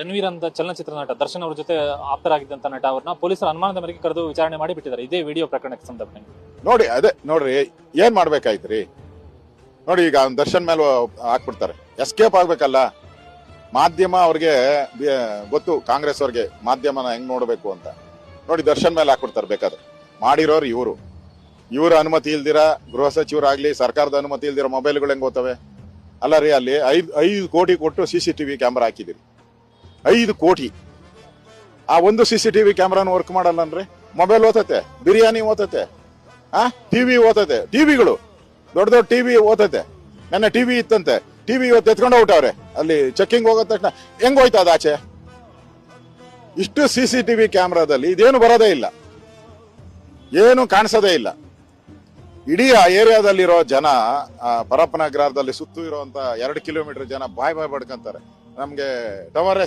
ರಣವೀರ್ ಅಂತ ಚಲನಚಿತ್ರ ನಟ ದರ್ಶನ್ ಅವರ ಜೊತೆ ಆಪ್ತರಾಗಿದ್ದಂತ ನಟ ಅವ್ರನ್ನ ಪೊಲೀಸರು ಅನುಮಾನದ ಮೇರೆಗೆ ಕರೆದು ವಿಚಾರಣೆ ಮಾಡಿ ಬಿಟ್ಟಿದ್ದಾರೆ ಇದೇ ವಿಡಿಯೋ ಪ್ರಕರಣಕ್ಕೆ ಸಂಬಂಧಪಟ್ಟಂಗೆ. ನೋಡಿ ಅದೇ ನೋಡ್ರಿ ಏನ್ ಮಾಡ್ಬೇಕಾಯ್ತ್ರಿ ನೋಡಿ, ಈಗ ದರ್ಶನ್ ಮೇಲೆ ಹಾಕ್ಬಿಡ್ತಾರೆ, ಎಸ್ಕೇಪ್ ಆಗ್ಬೇಕಲ್ಲ. ಮಾಧ್ಯಮ ಅವ್ರಿಗೆ ಗೊತ್ತು, ಕಾಂಗ್ರೆಸ್ ಅವ್ರಿಗೆ ಮಾಧ್ಯಮನ ಹೆಂಗ್ ನೋಡ್ಬೇಕು ಅಂತ. ನೋಡಿ ದರ್ಶನ್ ಮೇಲೆ ಹಾಕ್ಬಿಡ್ತಾರೆ ಬೇಕಾದ್ರೆ. ಮಾಡಿರೋರು ಇವ್ರ ಅನುಮತಿ ಇಲ್ದಿರ, ಗೃಹ ಸಚಿವರಾಗ್ಲಿ ಸರ್ಕಾರದ ಅನುಮತಿ ಇಲ್ದಿರ ಮೊಬೈಲ್ಗಳು ಹೆಂಗ್ ಹೋಗ್ತವೆ? ಅಲ್ಲ ರೀ, ಅಲ್ಲಿ 5 ಕೋಟಿ ಕೊಟ್ಟು CCTV ಕ್ಯಾಮ್ರಾ ಹಾಕಿದಿರಿ. 5 ಕೋಟಿ. ಆ ಒಂದು CCTV ಕ್ಯಾಮ್ರಾನು ವರ್ಕ್ ಮಾಡಲ್ಲನ್ರಿ. ಮೊಬೈಲ್ ಓತತೆ, ಬಿರಿಯಾನಿ ಓತತೆ, ಟಿವಿ ಓತತೆ, ಟಿವಿಗಳು ದೊಡ್ಡ ಟಿವಿ ಓತತೆ. ನನ್ನ ಟಿವಿ ಇತ್ತಂತೆ, ಟಿವಿ ಇವತ್ತು ಎತ್ಕೊಂಡು ಹೊಟ್ಟವ್ರೆ. ಅಲ್ಲಿ ಚೆಕ್ಕಿಂಗ್ ಹೋಗೋ ತಕ್ಷಣ ಹೆಂಗ್ ಹೋಯ್ತಾ ಅದು ಆಚೆ? ಇಷ್ಟು CCTV ಕ್ಯಾಮ್ರಾದಲ್ಲಿ ಇದೇನು ಬರೋದೇ ಇಲ್ಲ, ಏನು ಕಾಣಿಸೋದೇ ಇಲ್ಲ. ಇಡೀ ಆ ಏರಿಯಾದಲ್ಲಿರೋ ಜನ, ಪರಪ್ಪನಗರದಲ್ಲಿ ಸುತ್ತು ಇರುವಂತ 2 ಕಿಲೋಮೀಟರ್ ಜನ ಬಾಯ್ ಬಡ್ಕಂತಾರೆ. ನಮ್ಗೆ ಟವರ್